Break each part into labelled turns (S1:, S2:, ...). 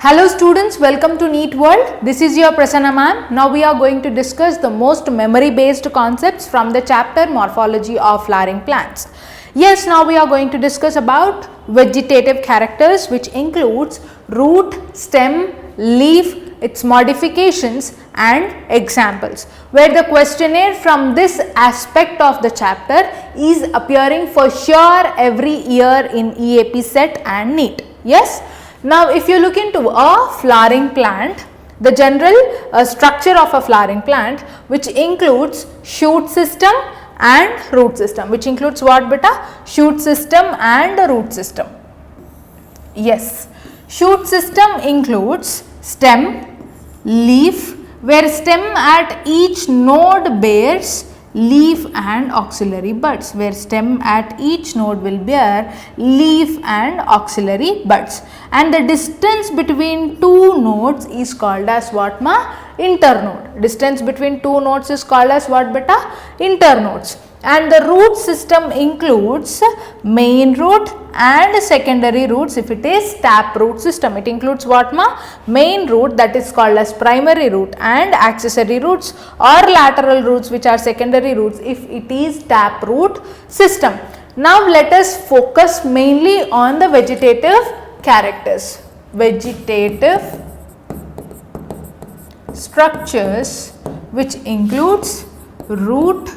S1: Hello students, welcome to NEET World. This is your Prasanna ma'am. Now we are going to discuss the most memory based concepts from the chapter Morphology of Flowering Plants. Yes, now we are going to discuss about vegetative characters, which includes root, stem, leaf, its modifications and examples, where the questionnaire from this aspect of the chapter is appearing for sure every year in EAP set and NEET. Yes. Now, if you look into a flowering plant, the general structure of a flowering plant, which includes shoot system and root system, which includes what beta? Shoot system and root system. Yes, shoot system includes stem, leaf, where stem at each node bears leaf and auxiliary buds, where stem at each node will bear leaf and auxiliary buds, and the distance between two nodes is called as what ma? Internode. Distance between two nodes is called as what beta? Internodes. And the root system includes main root and secondary roots if it is taproot system. It includes what ma? Main root, that is called as primary root, and accessory roots or lateral roots, which are secondary roots if it is taproot system. Now let us focus mainly on the vegetative characters. Vegetative structures, which includes root,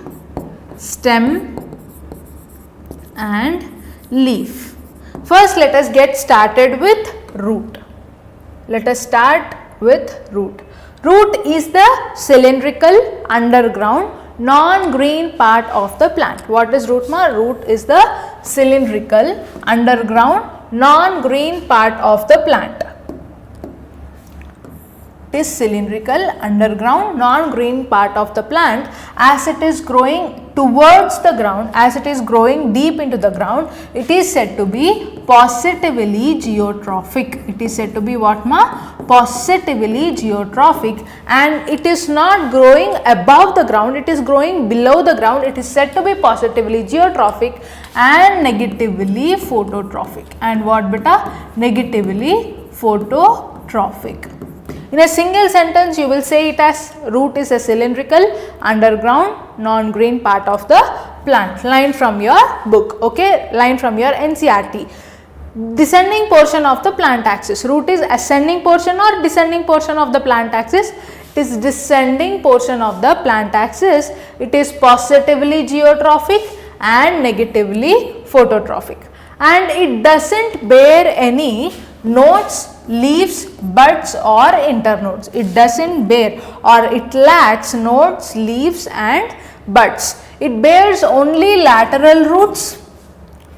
S1: stem and leaf. First, let us get started with root. Let us start with root. Root is the cylindrical underground non-green part of the plant. What is root ma? Root is the cylindrical underground non-green part of the plant. It is cylindrical underground non-green part of the plant. As it is growing towards the ground, as it is growing deep into the ground, it is said to be positively geotrophic. It is said to be what ma? Positively geotrophic, and it is not growing above the ground, it is growing below the ground. It is said to be positively geotrophic and negatively phototrophic. And what beta? Negatively phototrophic. In a single sentence, you will say it as root is a cylindrical underground non-green part of the plant. Line from your book, okay, line from your NCERT. Descending portion of the plant axis. Root is ascending portion or descending portion of the plant axis? It is descending portion of the plant axis. It is positively geotrophic and negatively phototrophic. And it doesn't bear any nodes, leaves, buds or internodes. It doesn't bear or it lacks nodes, leaves and buds. It bears only lateral roots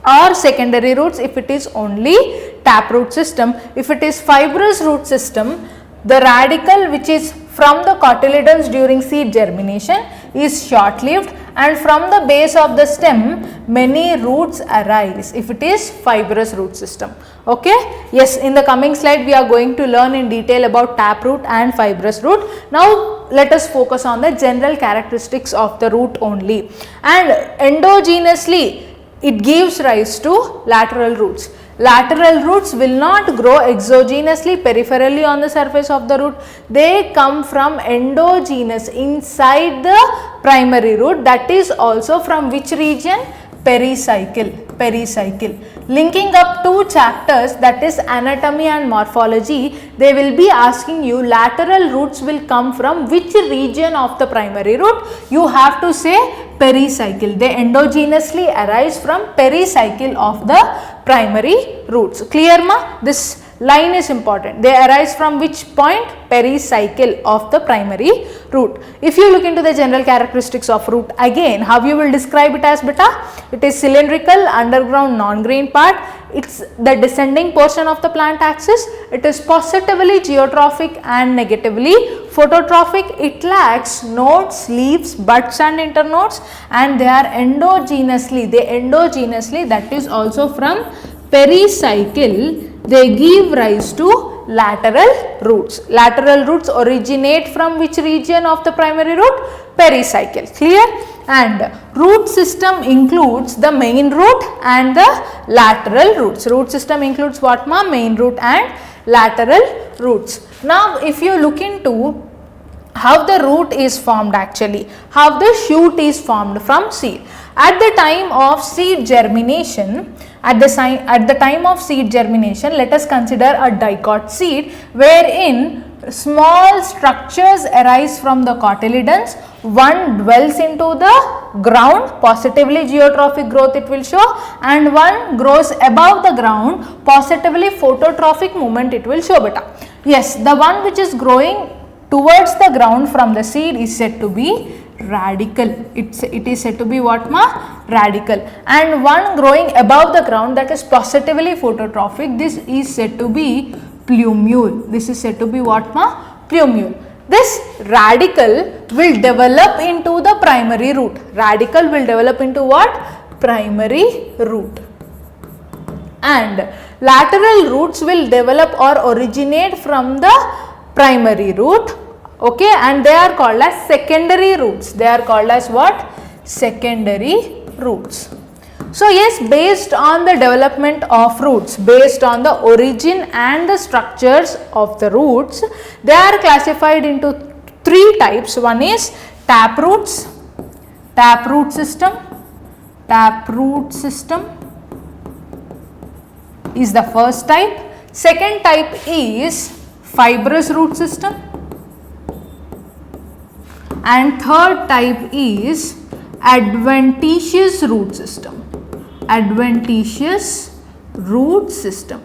S1: or secondary roots if it is only taproot system. If it is fibrous root system, the radicle which is from the cotyledons during seed germination is short-lived, and from the base of the stem many roots arise if it is fibrous root system. Okay. Yes, in the coming slide we are going to learn in detail about taproot and fibrous root. Now let us focus on the general characteristics of the root only. And endogenously it gives rise to lateral roots. Lateral roots will not grow exogenously peripherally on the surface of the root. They come from endogenous inside the primary root, that is also from which region? Pericycle. Pericycle. Linking up two chapters, that is anatomy and morphology, they will be asking you lateral roots will come from which region of the primary root? You have to say pericycle. They endogenously arise from pericycle of the primary roots. Clear ma? This line is important. They arise from which point? Pericycle of the primary root. If you look into the general characteristics of root again, how you will describe it as beta? It is cylindrical underground non-green part. It's the descending portion of the plant axis. It is positively geotrophic and negatively phototrophic. It lacks nodes, leaves, buds and internodes, and they are endogenously, that is also from pericycle, they give rise to lateral roots. Lateral roots originate from which region of the primary root? Pericycle. Clear? And root system includes the main root and the lateral roots. Root system includes what ma? Main root and lateral roots. Now if you look into how the root is formed actually, how the shoot is formed from seed. At the time of seed germination, let us consider a dicot seed wherein small structures arise from the cotyledons. One dwells into the ground, positively geotrophic growth it will show, and one grows above the ground, positively phototrophic movement it will show beta. Yes, the one which is growing towards the ground from the seed is said to be radicle. It is said to be what ma? Radicle. And one growing above the ground, that is positively phototrophic, this is said to be plumule. This is said to be what ma? Plumule. This radicle will develop into the primary root. Radicle will develop into what? Primary root. And lateral roots will develop or originate from the primary root. Okay, and they are called as secondary roots. They are called as what? Secondary roots. So yes, based on the development of roots, based on the origin and the structures of the roots, they are classified into three types. One is taproot system. Taproot system is the first type. Second type is fibrous root system. And third type is adventitious root system. Adventitious root system.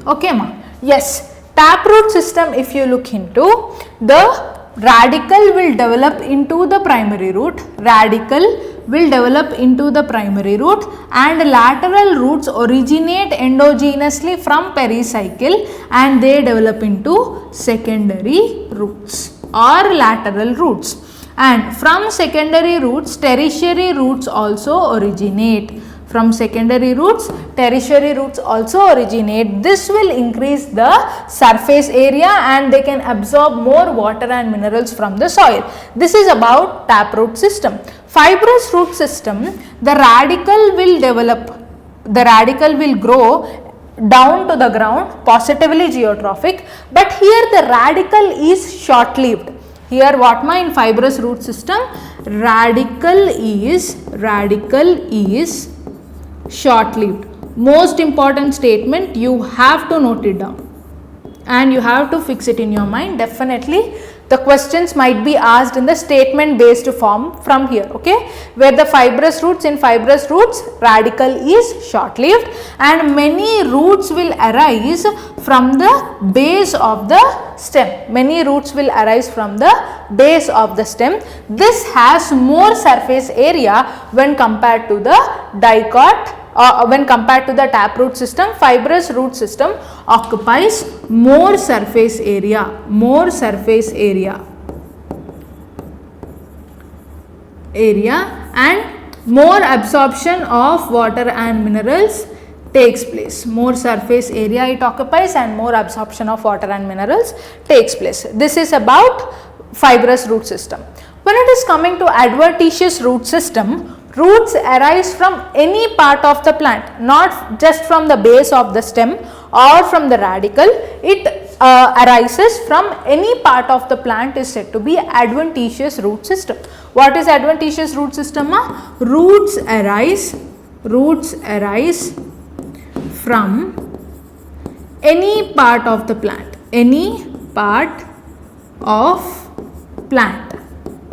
S1: Okay ma? Yes, taproot system, if you look into, the radicle will develop into the primary root. Radicle will develop into the primary root, and lateral roots originate endogenously from pericycle and they develop into secondary roots or lateral roots. And from secondary roots, tertiary roots also originate. From secondary roots, tertiary roots also originate. This will increase the surface area and they can absorb more water and minerals from the soil. This is about taproot system. Fibrous root system, the radicle will develop, the radicle will grow down to the ground, positively geotrophic, but here the radical is short-lived. Here what ma, in fibrous root system, radical is short-lived. Most important statement, you have to note it down and you have to fix it in your mind. Definitely the questions might be asked in the statement based form from here, okay, where the fibrous roots, in fibrous roots radical is short-lived and many roots will arise from the base of the stem. Many roots will arise from the base of the stem. This has more surface area when compared to the dicot. When compared to the taproot system, fibrous root system occupies more surface area, and more absorption of water and minerals takes place. More surface area it occupies and more absorption of water and minerals takes place. This is about fibrous root system. When it is coming to adventitious root system, roots arise from any part of the plant, not just from the base of the stem or from the radicle. It arises from any part of the plant is said to be adventitious root system. What is adventitious root system? Roots arise from any part of the plant. Any part of plant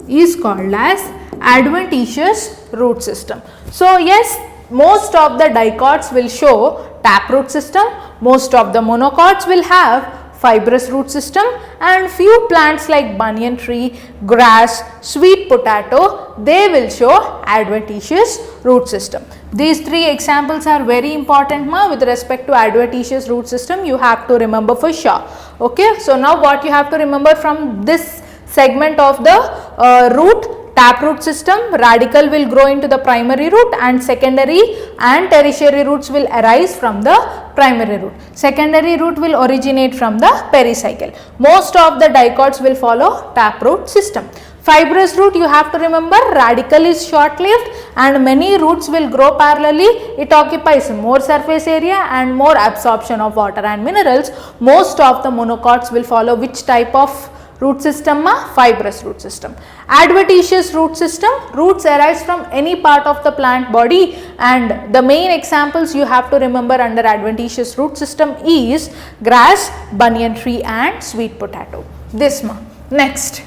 S1: is called as adventitious root system. So yes, most of the dicots will show taproot system, most of the monocots will have fibrous root system, and few plants like banyan tree, grass, sweet potato, they will show adventitious root system. These three examples are very important ma, with respect to adventitious root system. You have to remember for sure. Okay, so now what you have to remember from this segment of the root: taproot system, radicle will grow into the primary root and secondary and tertiary roots will arise from the primary root. Secondary root will originate from the pericycle. Most of the dicots will follow taproot system. Fibrous root, you have to remember, radicle is short lived and many roots will grow parallelly. It occupies more surface area and more absorption of water and minerals. Most of the monocots will follow which type of root system? Fibrous root system. Adventitious root system, roots arise from any part of the plant body, and the main examples you have to remember under adventitious root system is grass, banyan tree and sweet potato. This one. Next,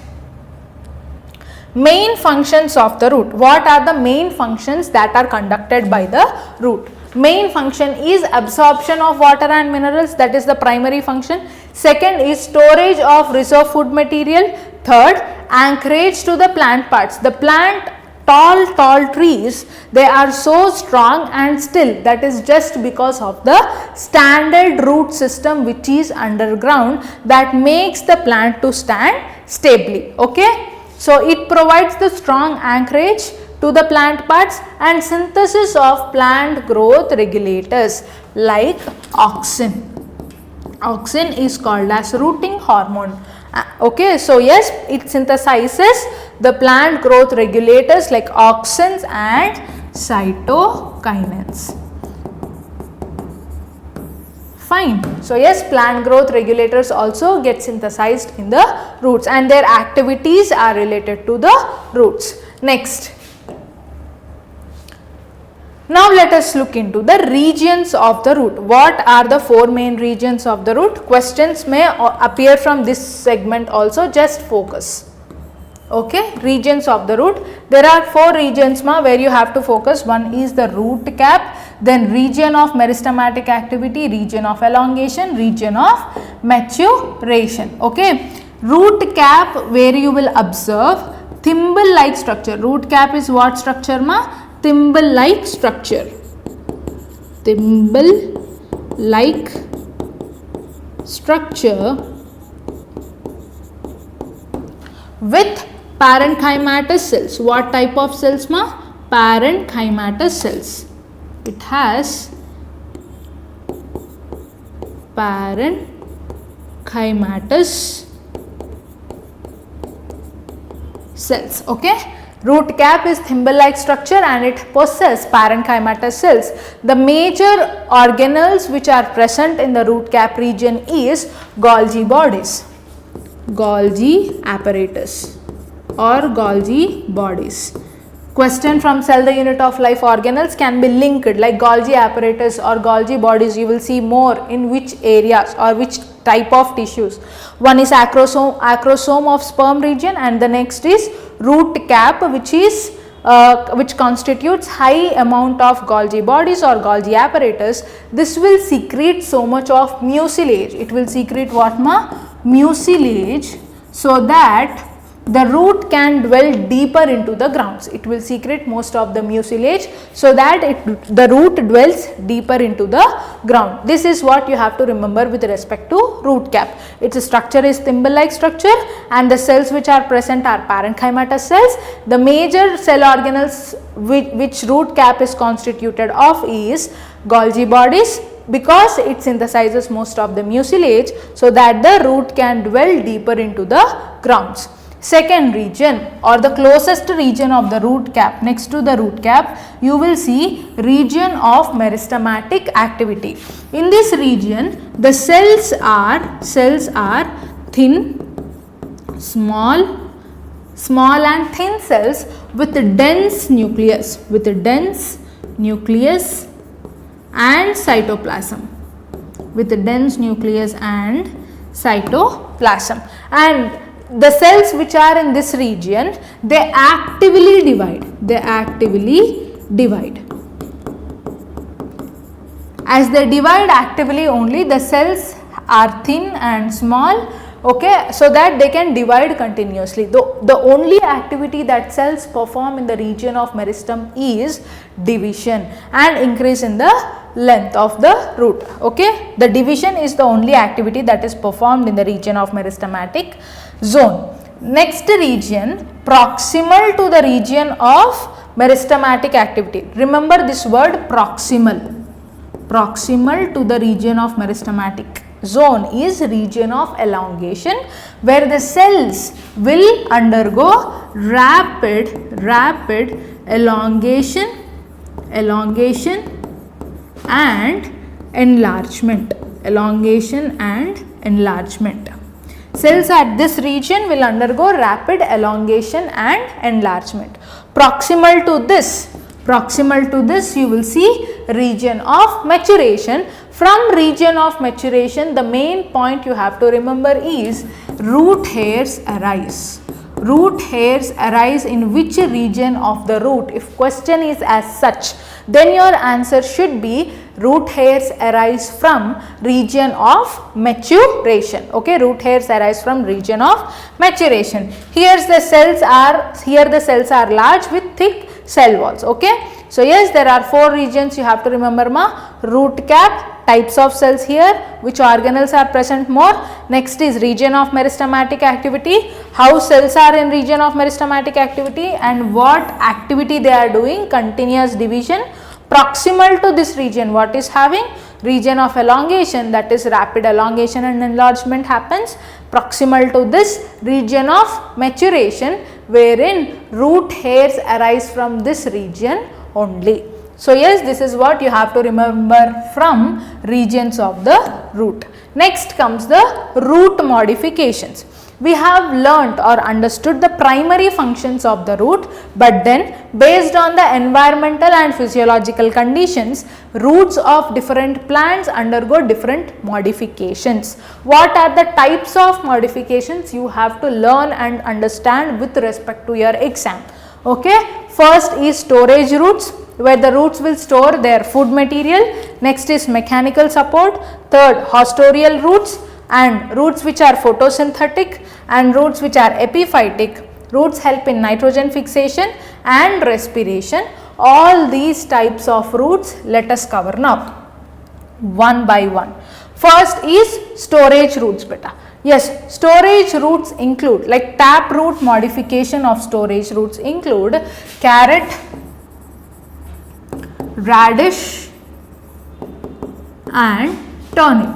S1: main functions of the root. What are the main functions that are conducted by the root? Main function is absorption of water and minerals, that is the primary function. Second is storage of reserve food material. Third, anchorage to the plant parts. The plant tall trees, they are so strong and still, that is just because of the standard root system which is underground, that makes the plant to stand stably. Okay. So, it provides the strong anchorage to the plant parts and synthesis of plant growth regulators like auxin. Auxin is called as rooting hormone. Okay, so yes, it synthesizes the plant growth regulators like auxins and cytokinins. Fine. So yes, plant growth regulators also get synthesized in the roots and their activities are related to the roots. Next. Now let us look into the regions of the root. What are the four main regions of the root? Questions may appear from this segment also, just focus. Okay, regions of the root. There are four regions where you have to focus. One is the root cap, then region of meristematic activity, region of elongation, region of maturation. Okay, root cap, where you will observe thimble like structure. Root cap is what structure Thimble like structure. Thimble like structure with parenchymatous cells. What type of cells Parenchymatous cells. It has parenchymatous cells. Okay. Root cap is thimble like structure and it possesses parenchymatous cells. The major organelles which are present in the root cap region is Golgi bodies, Golgi apparatus or Golgi bodies. Question from cell the unit of life organelles can be linked like Golgi apparatus or Golgi bodies. You will see more in which areas or which type of tissues. One is acrosome of sperm region and the next is root cap, which constitutes high amount of Golgi bodies or Golgi apparatus. This will secrete so much of mucilage. It will secrete what mucilage, so that the root can dwell deeper into the grounds. It will secrete most of the mucilage so that the root dwells deeper into the ground. This is what you have to remember with respect to root cap. Its structure is thimble like structure and the cells which are present are parenchymatous cells. The major cell organelles which root cap is constituted of is Golgi bodies, because it synthesizes most of the mucilage so that the root can dwell deeper into the grounds. Second region or the closest region of the root cap, next to the root cap, you will see region of meristematic activity. In this region, the cells are thin, small and thin cells with a dense nucleus, and cytoplasm, and the cells which are in this region, they actively divide. As they divide actively only, the cells are thin and small, okay, so that they can divide continuously. The only activity that cells perform in the region of meristem is division and increase in the length of the root. Okay, the division is the only activity that is performed in the region of meristematic zone. Next region, proximal to the region of meristematic activity. Remember this word proximal to the region of meristematic zone is region of elongation, where the cells will undergo rapid elongation and enlargement. Cells at this region will undergo rapid elongation and enlargement. Proximal to this you will see region of maturation. From region of maturation, the main point you have to remember is root hairs arise. Root hairs arise in which region of the root? If question is as such, then your answer should be root hairs arise from region of maturation. Okay, root hairs arise from region of maturation. Here the cells are large with thick cell walls. Okay, so yes, there are 4 regions you have to remember ma. Root cap, types of cells here, which organelles are present more. Next is region of meristematic activity, how cells are in region of meristematic activity and what activity they are doing, continuous division. Proximal to this region, what is having? Region of elongation, that is rapid elongation and enlargement happens. Proximal to this, region of maturation, wherein root hairs arise from this region only. So yes, this is what you have to remember from regions of the root. Next comes the root modifications. We have learnt or understood the primary functions of the root, but then based on the environmental and physiological conditions, roots of different plants undergo different modifications. What are the types of modifications? You have to learn and understand with respect to your exam. Okay, first is storage roots, where the roots will store their food material. Next is mechanical support. Third, hostorial roots, and roots which are photosynthetic and roots which are epiphytic. Roots help in nitrogen fixation and respiration. All these types of roots let us cover now one by one. First is storage roots beta. Yes, storage roots include, like taproot modification of storage roots include carrot, radish and turnip.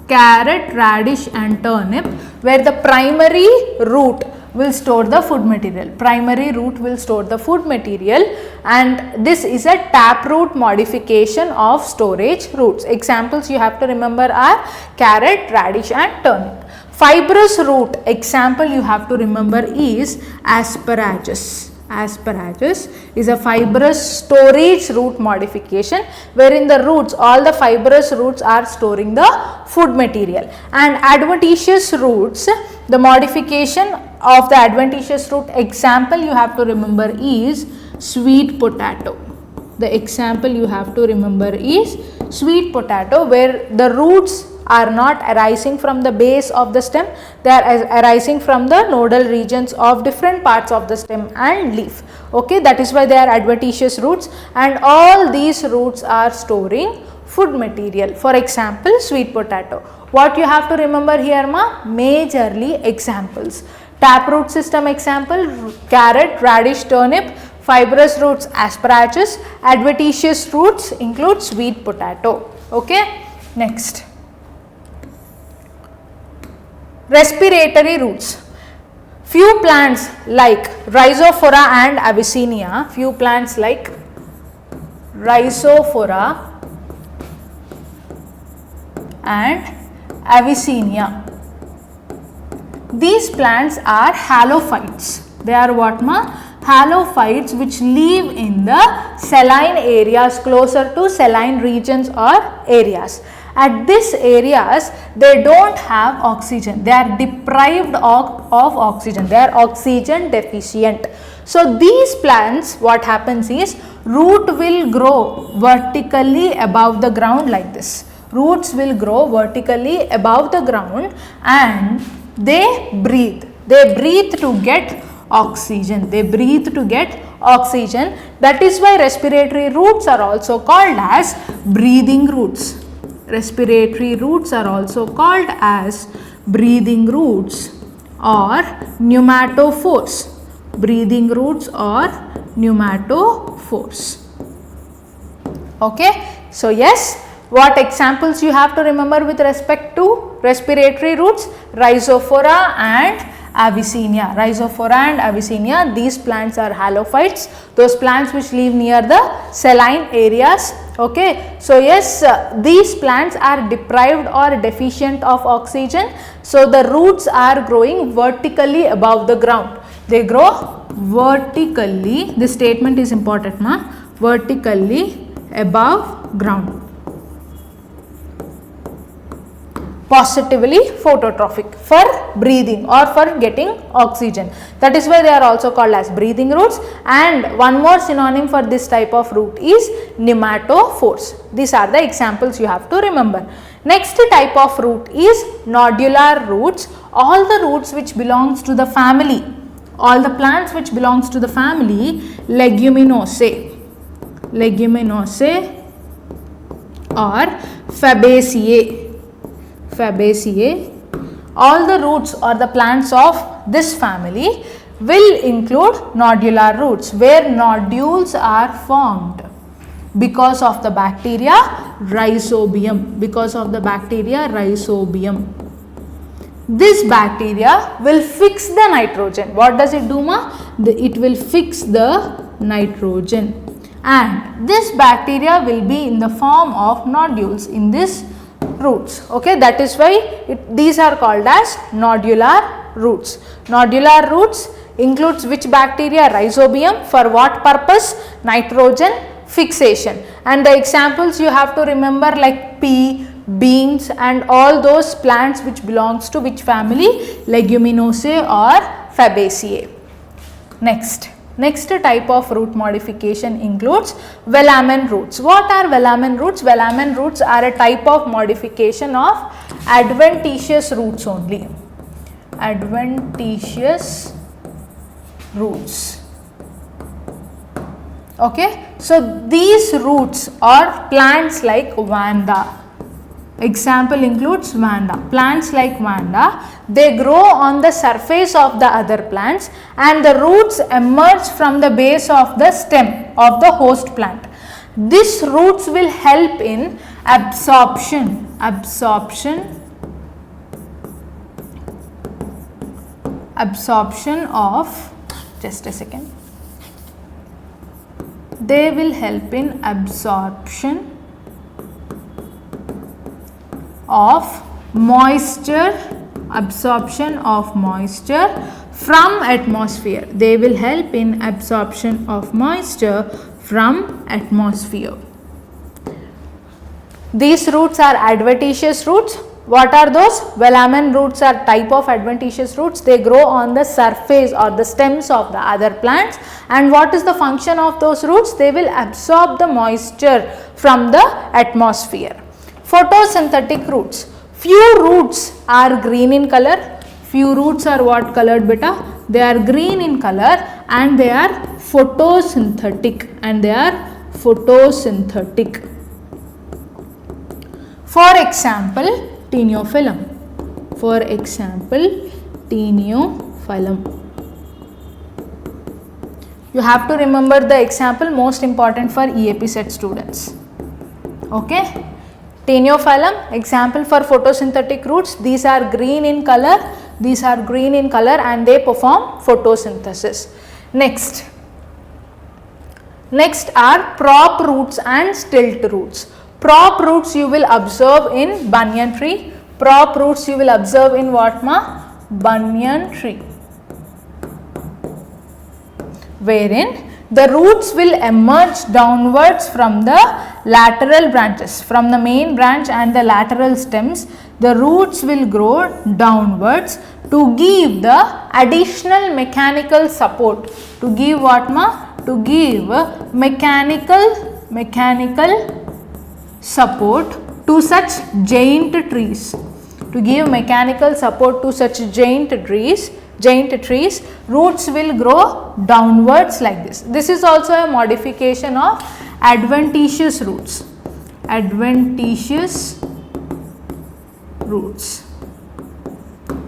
S1: Carrot, radish and turnip, where the primary root will store the food material. And this is a taproot modification of storage roots. Examples you have to remember are carrot, radish and turnip. Fibrous root example you have to remember is asparagus. Asparagus is a fibrous storage root modification, wherein the roots, all the fibrous roots are storing the food material. And adventitious roots, the modification of the adventitious root example you have to remember is sweet potato. The example you have to remember is sweet potato, where the roots are not arising from the base of the stem, they are arising from the nodal regions of different parts of the stem and leaf. Okay, that is why they are adventitious roots, and all these roots are storing food material. For example, sweet potato. What you have to remember here ma? Majorly examples. Taproot system example, carrot, radish, turnip. Fibrous roots, asparagus. Adventitious roots include sweet potato. Okay, next. Respiratory roots. Few plants like Rhizophora and Avicennia, these plants are halophytes. They are what ma? Halophytes, which live in the saline areas, closer to saline regions or areas. At these areas, they don't have oxygen. They are deprived of oxygen. They are oxygen deficient. So these plants, what happens is, root will grow vertically above the ground like this. Roots will grow vertically above the ground and they breathe. They breathe to get oxygen. That is why respiratory roots are also called as breathing roots. Respiratory roots are also called as breathing roots or pneumatophores. Okay, so yes, what examples you have to remember with respect to respiratory roots? Rhizophora and Avicennia. Rhizophora and Avicennia, these plants are halophytes, those plants which live near the saline areas. Okay, so yes, these plants are deprived or deficient of oxygen, so the roots are growing vertically above the ground. They grow vertically, this statement is important, vertically above ground. Positively phototrophic, for breathing or for getting oxygen. That is why they are also called as breathing roots. And one more synonym for this type of root is nematophores. These are the examples you have to remember. Next type of root is nodular roots. All the roots which belongs to the family, all the plants which belongs to the family Leguminosae or Fabaceae. All the roots or the plants of this family will include nodular roots, where nodules are formed because of the bacteria Rhizobium. This bacteria will fix the nitrogen. What does it do, it will fix the nitrogen, and this bacteria will be in the form of nodules in this roots. Okay, that is why these are called as nodular roots. Nodular roots includes which bacteria? Rhizobium. For what purpose? Nitrogen fixation. And the examples you have to remember, like pea, beans and all those plants which belongs to which family? Leguminosae or Fabaceae. Next type of root modification includes velamen roots. What are velamen roots? Velamen roots are a type of modification of adventitious roots only. Adventitious roots. Okay, so these roots are plants like Vanda. Example includes Vanda. Plants like Vanda, they grow on the surface of the other plants and the roots emerge from the base of the stem of the host plant. These roots will help in absorption of, just a second, they will help in absorption of moisture from atmosphere. They will help in absorption of moisture from atmosphere. These roots are adventitious roots. What are those? Velamen roots are type of adventitious roots. They grow on the surface or the stems of the other plants. And what is the function of those roots? They will absorb the moisture from the atmosphere. Photosynthetic roots. Few roots are green in color. Few roots are what colored, beta? They are green in color and they are photosynthetic. For example, Teniophyllum. You have to remember the example, most important for EAP set students. Okay. Teniophyllum, example for photosynthetic roots. These are green in color. And they perform photosynthesis. Next are prop roots and stilt roots. Prop roots you will observe in banyan tree. Prop roots you will observe in what, ma? Banyan tree. Wherein the roots will emerge downwards from the lateral branches. From the main branch and the lateral stems, the roots will grow downwards to give the additional mechanical support. To give what, ma? To give mechanical support to such giant trees. To give mechanical support to such giant trees, roots will grow downwards like this. This is also a modification of adventitious roots.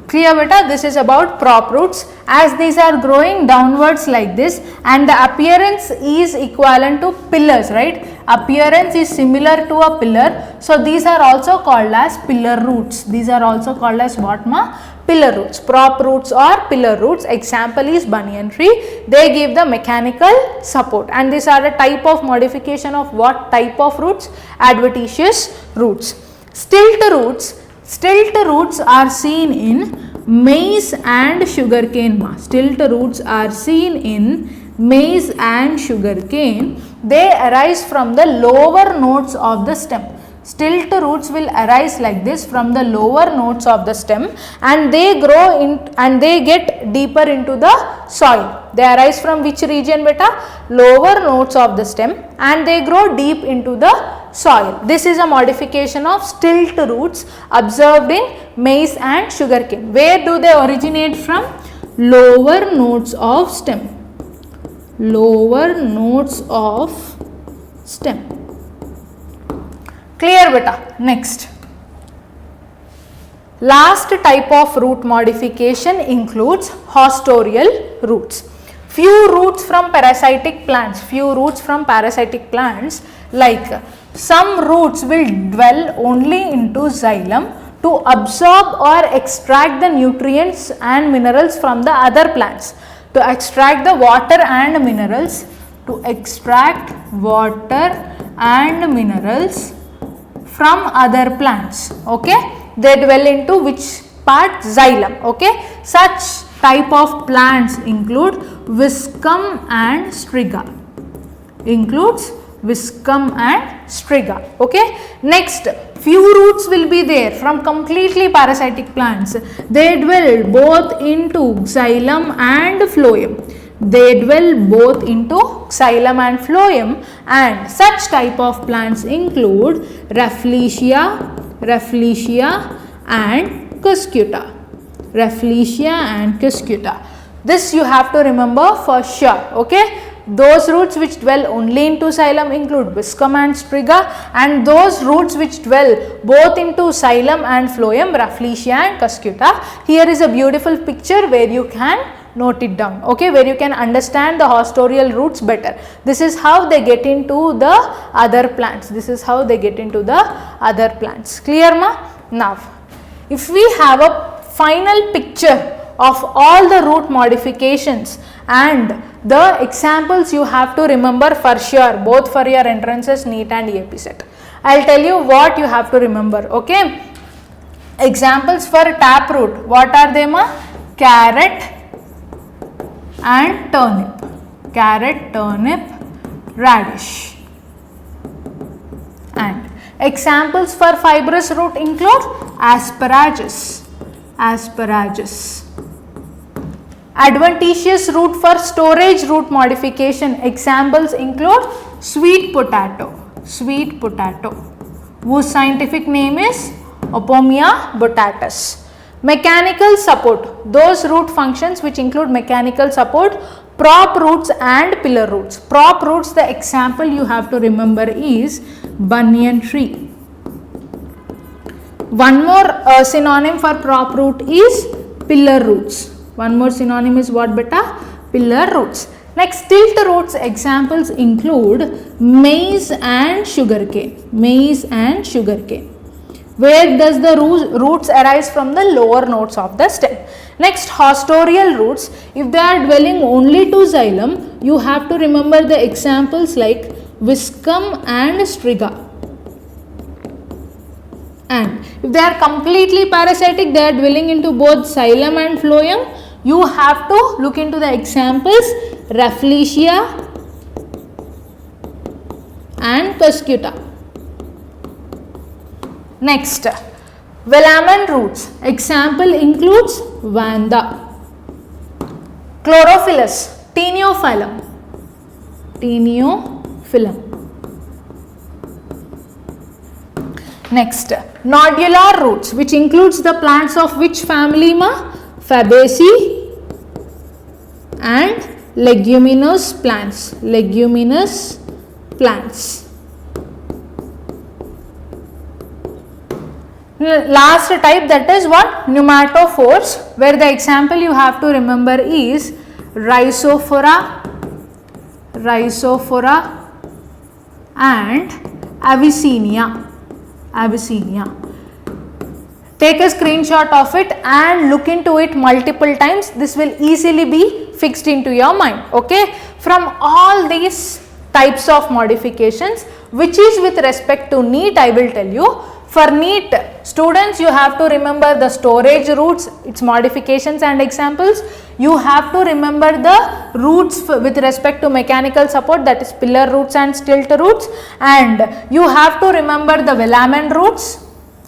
S1: Clear, beta? This is about prop roots, as these are growing downwards like this and the appearance is equivalent to pillars, right? appearance is similar to a pillar. So these are also called as pillar roots. These are also called as what ma? Pillar roots. Prop roots or pillar roots. Example is banyan tree. They give the mechanical support, and these are the type of modification of what type of roots? Adventitious roots. Stilt roots. Stilt roots are seen in maize and sugarcane. Stilt roots are seen in maize and sugarcane. They arise from the lower nodes of the stem. Stilt roots will arise like this from the lower nodes of the stem, and they grow in and they get deeper into the soil. They arise from which region beta? Lower nodes of the stem, and they grow deep into the soil. This is a modification of stilt roots observed in maize and sugarcane. Where do they originate from? Lower nodes of stem. Lower nodes of stem. Clear beta? Next. Last type of root modification includes hostorial roots. Few roots from parasitic plants. Few roots from parasitic plants, like some roots will dwell only into xylem to absorb or extract the nutrients and minerals from the other plants. To extract the water and minerals. To extract water and minerals from other plants. Okay, they dwell into which part? Xylem. Okay, such type of plants include viscum and striga. Includes viscum and striga. Okay, next, few roots will be there from completely parasitic plants. They dwell both into xylem and phloem. They dwell both into xylem and phloem, and such type of plants include Rafflesia and Cuscuta. Rafflesia and Cuscuta. This you have to remember for sure. Okay, those roots which dwell only into xylem include viscum and striga, and those roots which dwell both into xylem and phloem, Rafflesia and Cuscuta. Here is a beautiful picture where you can note it down. Okay, where you can understand the hostorial roots better. This is how they get into the other plants. This is how they get into the other plants. Clear ma? Now, if we have a final picture of all the root modifications and the examples, you have to remember for sure, both for your entrances, NEET and AP set. I will tell you what you have to remember. Okay, examples for taproot. What are they ma? Carrot and turnip. Carrot, turnip, radish. And examples for fibrous root include asparagus. Asparagus. Adventitious root for storage root modification examples include sweet potato. Sweet potato, whose scientific name is Opomia botatus. Mechanical support, those root functions which include mechanical support, prop roots and pillar roots. Prop roots, the example you have to remember is banyan tree. One more synonym for prop root is pillar roots. One more synonym is what beta? Pillar roots. Next, stilt roots examples include maize and sugarcane. Maize and sugarcane. Where does the roots arise from? The lower nodes of the stem. Next, hostorial roots. If they are dwelling only to xylem, you have to remember the examples like viscum and striga. And if they are completely parasitic, they are dwelling into both xylem and phloem, you have to look into the examples Rafflesia and Cuscuta. Next, velamen roots. Example includes Vanda. Chlorophyllus, Cteniophyllum. Cteniophyllum. Next, nodular roots, which includes the plants of which family ma? Fabaceae and leguminous plants. Leguminous plants. Last type, that is what? Pneumatophores, where the example you have to remember is Rhizophora, and Avicennia. Take a screenshot of it and look into it multiple times. This will easily be fixed into your mind. Okay. From all these types of modifications, which is with respect to NEET, I will tell you. For NEET students, you have to remember the storage roots, its modifications and examples. You have to remember the roots with respect to mechanical support, that is pillar roots and stilt roots, and you have to remember the Velaman roots.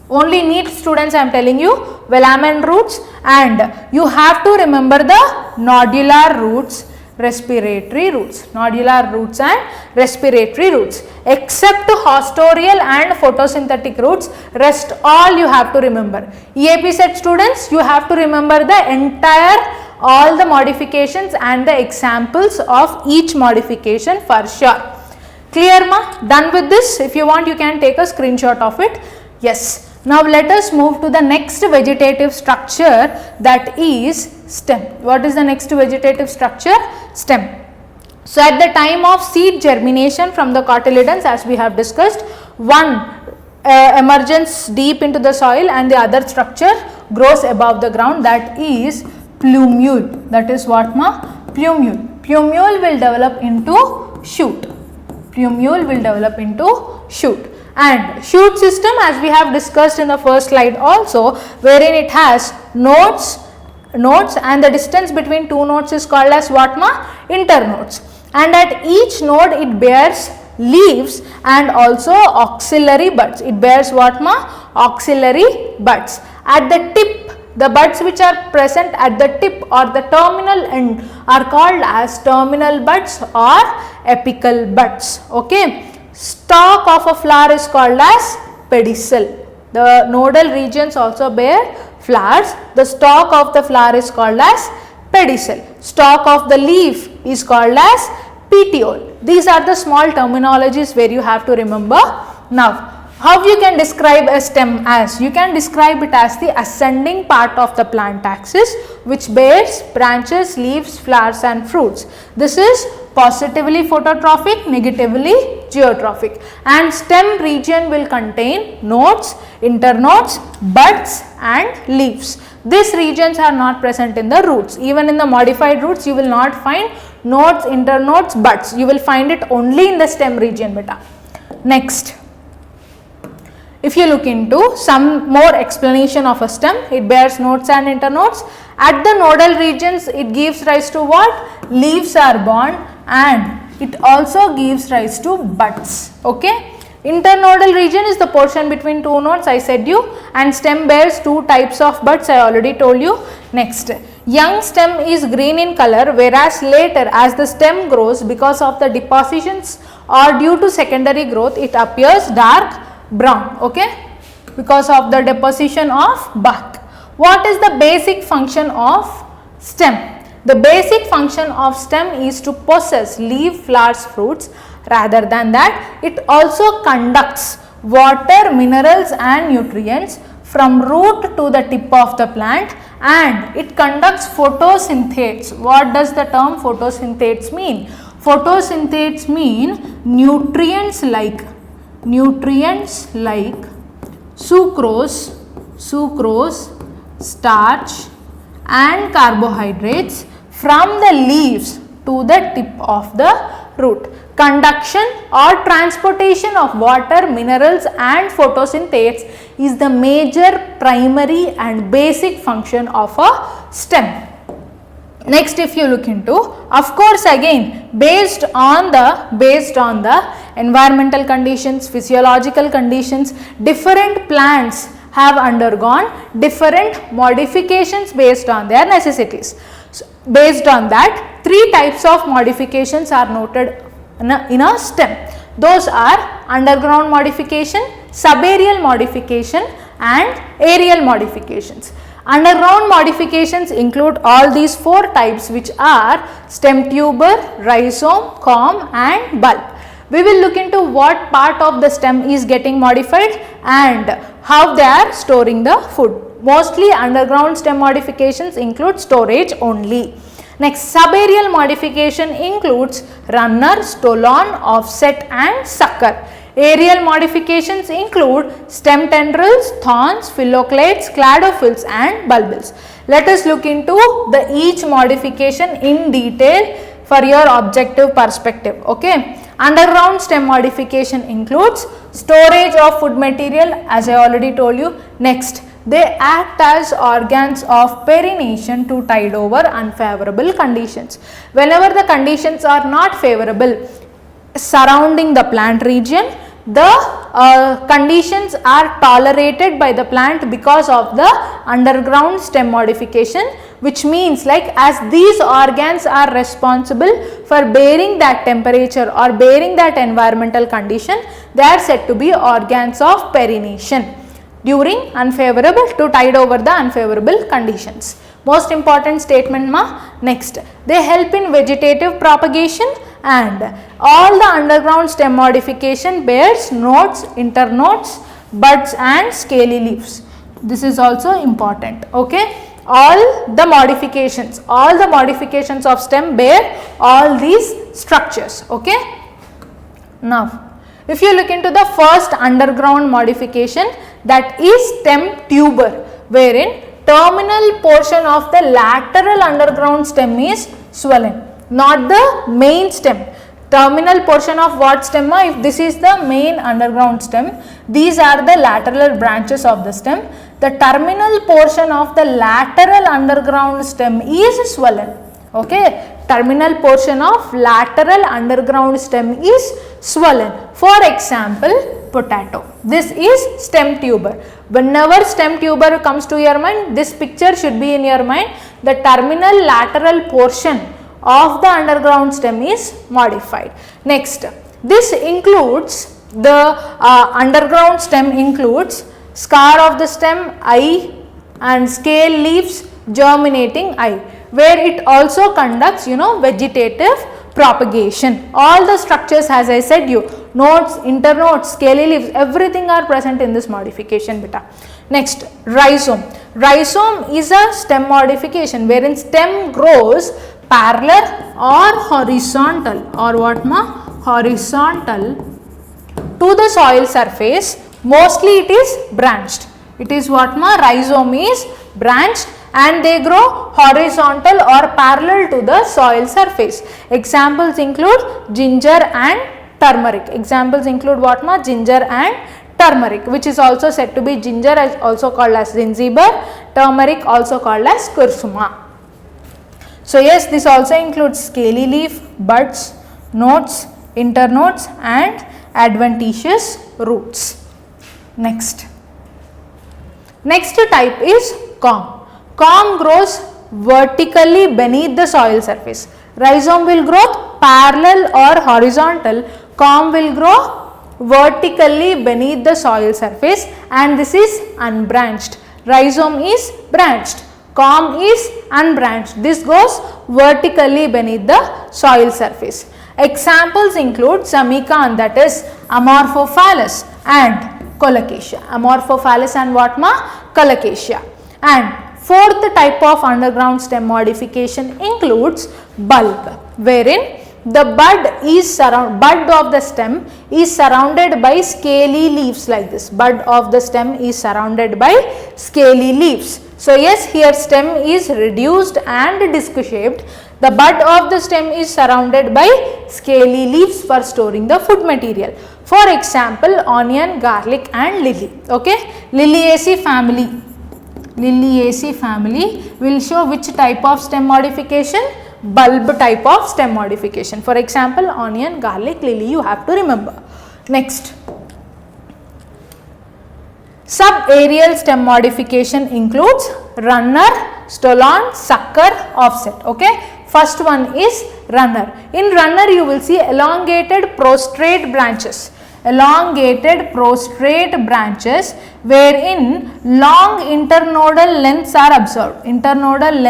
S1: Only NEET students I am telling you, Velaman roots, and you have to remember the nodular roots, respiratory roots, nodular roots and respiratory roots. Except hostorial and photosynthetic roots, rest all you have to remember. EAP set students, you have to remember the entire, all the modifications and the examples of each modification for sure. Clear ma? Done with this? If you want, you can take a screenshot of it. Yes. Now let us move to the next vegetative structure, that is stem. What is the next vegetative structure? Stem. So at the time of seed germination from the cotyledons, as we have discussed, one emerges deep into the soil and the other structure grows above the ground, that is plumule. That is what ma? Plumule. Plumule will develop into shoot. Plumule will develop into shoot. And shoot system, as we have discussed in the first slide also, wherein it has nodes, and the distance between two nodes is called as what ma? Internodes. And at each node it bears leaves and also auxiliary buds. It bears what ma? Auxiliary buds. At the tip, the buds which are present at the tip or the terminal end are called as terminal buds or apical buds. Okay. Stalk of a flower is called as pedicel. The nodal regions also bear flowers. The stalk of the flower is called as pedicel. Stalk of the leaf is called as petiole. These are the small terminologies where you have to remember. Now, how you can describe a stem as? You can describe it as the ascending part of the plant axis which bears branches, leaves, flowers and fruits. This is positively phototrophic, negatively geotrophic, and stem region will contain nodes, internodes, buds and leaves. These regions are not present in the roots. Even in the modified roots you will not find nodes, internodes, buds. You will find it only in the stem region beta. Next, if you look into some more explanation of a stem, it bears nodes and internodes. At the nodal regions it gives rise to what? Leaves are born, and it also gives rise to buds. Okay. Internodal region is the portion between two nodes, I said you, and stem bears two types of buds, I already told you. Next, young stem is green in color, whereas later as the stem grows, because of the depositions or due to secondary growth, it appears dark brown. Okay, because of the deposition of bark. What is the basic function of stem? The basic function of stem is to possess leaf, flowers, fruits. Rather than that, it also conducts water, minerals and nutrients from root to the tip of the plant, and it conducts photosynthesis. What does the term photosynthesis mean? Photosynthesis mean nutrients like sucrose, starch and carbohydrates from the leaves to the tip of the root. Conduction or transportation of water, minerals and photosynthesis is the major, primary and basic function of a stem. Next, if you look into, of course again based on the environmental conditions, physiological conditions, different plants have undergone different modifications based on their necessities. So, based on that, three types of modifications are noted in a stem. Those are underground modification, subaerial modification and aerial modifications. Underground modifications include all these four types, which are stem tuber, rhizome, corm and bulb. We will look into what part of the stem is getting modified and how they are storing the food. Mostly underground stem modifications include storage only. Next, subaerial modification includes runner, stolon, offset and sucker. Aerial modifications include stem tendrils, thorns, phylloclades, cladophylls and bulbils. Let us look into each modification in detail for your objective perspective. Okay. Underground stem modification includes storage of food material, as I already told you. Next, they act as organs of perennation to tide over unfavorable conditions. Whenever the conditions are not favorable surrounding the plant region, the conditions are tolerated by the plant because of the underground stem modification, which means like as these organs are responsible for bearing that temperature or bearing that environmental condition, they are said to be organs of perennation during unfavorable, to tide over the unfavorable conditions. Most important statement ma. Next, they help in vegetative propagation, and all the underground stem modification bears nodes, internodes, buds and scaly leaves. This is also important. Okay. All the modifications of stem bear all these structures. Okay. Now, if you look into the first underground modification, that is stem tuber, wherein terminal portion of the lateral underground stem is swollen, not the main stem. Terminal portion of what stem? If this is the main underground stem, these are the lateral branches of the stem. The terminal portion of the lateral underground stem is swollen. Okay. Terminal portion of lateral underground stem is swollen. For example, potato. This is stem tuber. Whenever stem tuber comes to your mind, this picture should be in your mind. The terminal lateral portion of the underground stem is modified. Next, this includes the underground stem includes scar of the stem, eye and scale leaves, germinating eye, where it also conducts vegetative propagation. All the structures, as I said you, nodes, internodes, scaly leaves, everything are present in this modification beta. Next, rhizome. Rhizome is a stem modification wherein stem grows parallel or horizontal, or what ma? Horizontal to the soil surface. Mostly it is branched. It is what ma? Rhizome is branched and they grow horizontal or parallel to the soil surface. Examples include ginger and turmeric. Examples include what ma? Ginger and turmeric, which is also said to be ginger, is also called as zingiber, turmeric also called as kursuma. So yes, this also includes scaly leaf, buds, nodes, internodes and adventitious roots. Next type is corm. Corm grows vertically beneath the soil surface. Rhizome will grow parallel or horizontal. Corm will grow vertically beneath the soil surface, and this is unbranched. Rhizome is branched. Corm is unbranched. This goes vertically beneath the soil surface. Examples include samican, that is Amorphophallus, and Colocasia. Amorphophallus and what ma? Colocasia. And fourth type of underground stem modification includes bulb, wherein the bud of the stem is surrounded by scaly leaves like this. Bud of the stem is surrounded by scaly leaves. So yes, here stem is reduced and disc shaped. The bud of the stem is surrounded by scaly leaves for storing the food material. For example, onion, garlic and lily. Okay, Liliaceae family. Liliaceae family will show which type of stem modification? Bulb type of stem modification. For example, onion, garlic, lily, you have to remember. Next, subaerial stem modification includes runner, stolon, sucker, offset. Okay, first one is runner. In runner you will see elongated prostrate branches. Elongated prostrate branches wherein long internodal lengths are observed. Internodal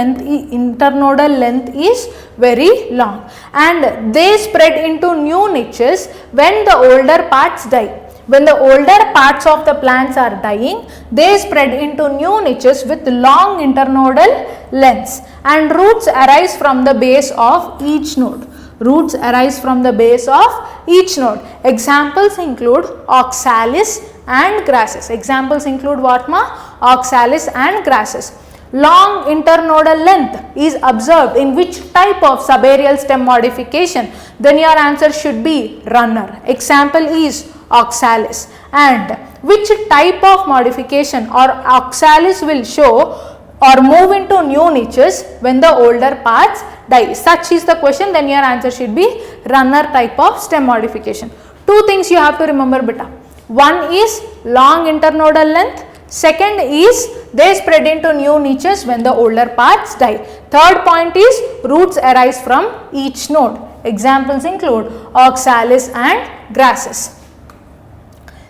S1: length is very long and they spread into new niches when the older parts die. when the older parts of the plants are dying, they spread into new niches with long internodal lengths, and roots arise from the base of each node. Roots arise from the base of each node. Examples include oxalis and grasses. Examples include what ma? Oxalis and grasses. Long internodal length is observed in which type of subaerial stem modification? Then your answer should be runner. Example is oxalis. And which type of modification or oxalis will show or move into new niches when the older parts die? Such is the question. Then your answer should be runner type of stem modification. Two things you have to remember beta. One is long internodal length. Second is they spread into new niches when the older parts die. Third point is roots arise from each node. Examples include oxalis and grasses.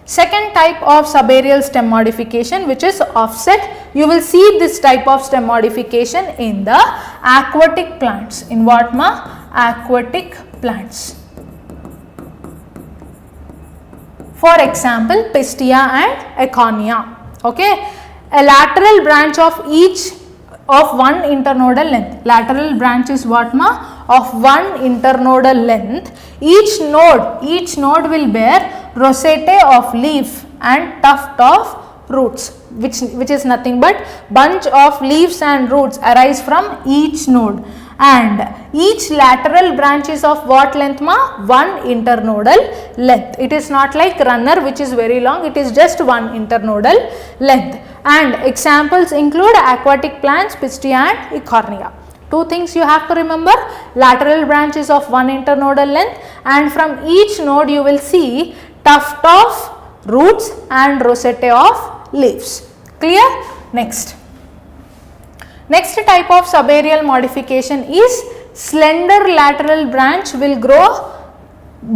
S1: Second type of subaerial stem modification, which is offset. You will see this type of stem modification in the aquatic plants. In what ma? Aquatic plants. For example, Pistia and Econia. Okay, a lateral branch of each of one internodal length. Lateral branch is what ma? Of one internodal length. Each node will bear rosette of leaf and tuft of roots, which is nothing but bunch of leaves and roots arise from each node. And each lateral branch is of what length ma? One internodal length. It is not like runner which is very long, it is just one internodal length. And examples include aquatic plants, Pistia and Ecornia. Two things you have to remember: lateral branches of one internodal length, and from each node you will see tuft of roots and rosette of leaves. Clear? Next type of subaerial modification is slender lateral branch will grow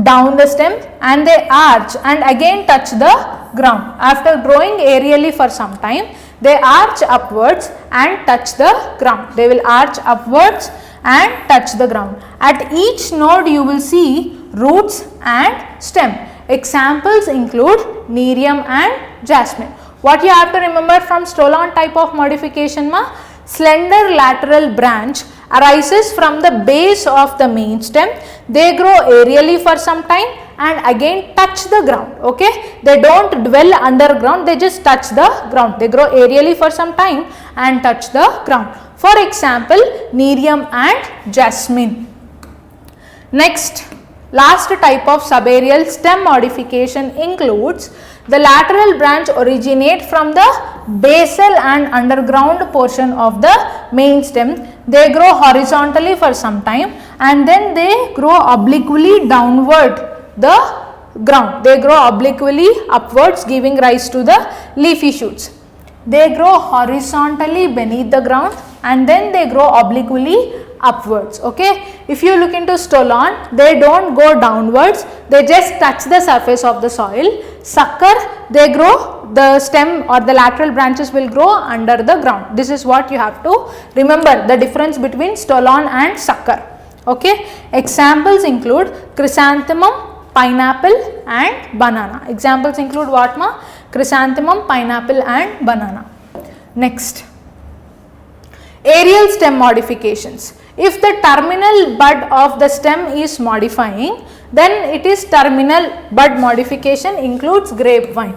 S1: down the stem and they arch and again touch the ground. After growing aerially for some time, they arch upwards and touch the ground. They will arch upwards and touch the ground. At each node you will see roots and stem. Examples include Nerium and Jasmine. What you have to remember from stolon type of modification ma? Slender lateral branch arises from the base of the main stem. They grow aerially for some time and again touch the ground. Okay, they don't dwell underground, they just touch the ground. They grow aerially for some time and touch the ground. For example, Nerium and Jasmine. Next, last type of subaerial stem modification includes the lateral branch originate from the basal and underground portion of the main stem. They grow horizontally for some time and then they grow obliquely downward the ground. They grow obliquely upwards, giving rise to the leafy shoots. They grow horizontally beneath the ground and then they grow obliquely upwards. Okay, if you look into stolon, they don't go downwards, they just touch the surface of the soil. Sucker, they grow, the stem or the lateral branches will grow under the ground. This is what you have to remember, the difference between stolon and sucker. Okay, examples include chrysanthemum, pineapple and banana. Examples include what ma? Chrysanthemum, pineapple and banana. Next, aerial stem modifications. If the terminal bud of the stem is modifying, then it is terminal bud modification, includes grapevine.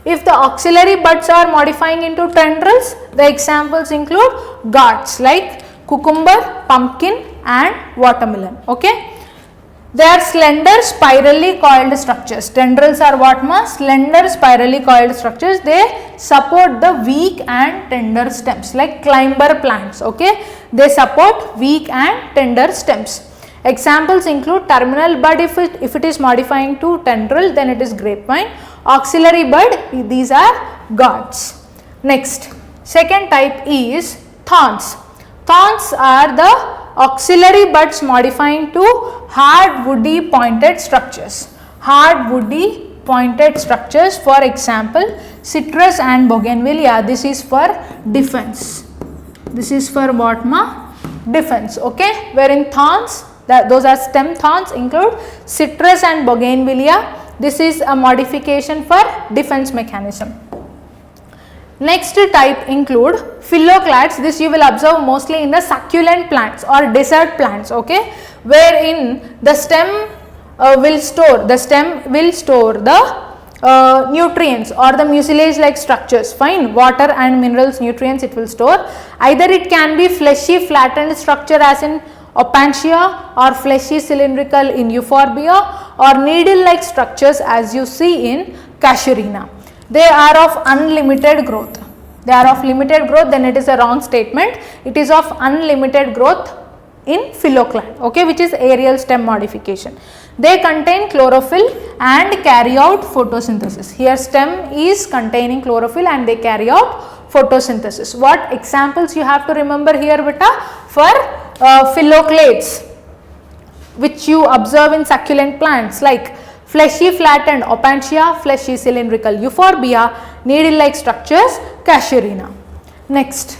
S1: If the auxiliary buds are modifying into tendrils, the examples include gourds like cucumber, pumpkin and watermelon. Okay, they are slender spirally coiled structures. Tendrils are what ma? Slender spirally coiled structures. They support the weak and tender stems like climber plants. Okay, they support weak and tender stems. Examples include terminal bud if it is modifying to tendril, then it is grapevine. Auxiliary bud, these are gourds. Next, second type is thorns. Thorns are the auxiliary buds modifying to hard woody pointed structures. Hard woody pointed structures, for example, citrus and bougainvillea. This is for defense. This is for what ma? Defense. Okay, wherein thorns, those are stem thorns, include citrus and bougainvillea. This is a modification for defense mechanism. Next type include phylloclades. This you will observe mostly in the succulent plants or desert plants, okay, wherein the stem will store the nutrients or the mucilage like structures, fine, water and minerals, nutrients it will store. Either it can be fleshy flattened structure as in Opuntia, or fleshy cylindrical in Euphorbia, or needle like structures as you see in Casuarina. They are of unlimited growth. They are of limited growth, then it is a wrong statement. It is of unlimited growth in phylloclade, okay, which is aerial stem modification. They contain chlorophyll and carry out photosynthesis. Here stem is containing chlorophyll and they carry out photosynthesis. What examples you have to remember here, beta? For phylloclades which you observe in succulent plants like fleshy flattened Opuntia, fleshy cylindrical Euphorbia, needle like structures Casuarina. Next,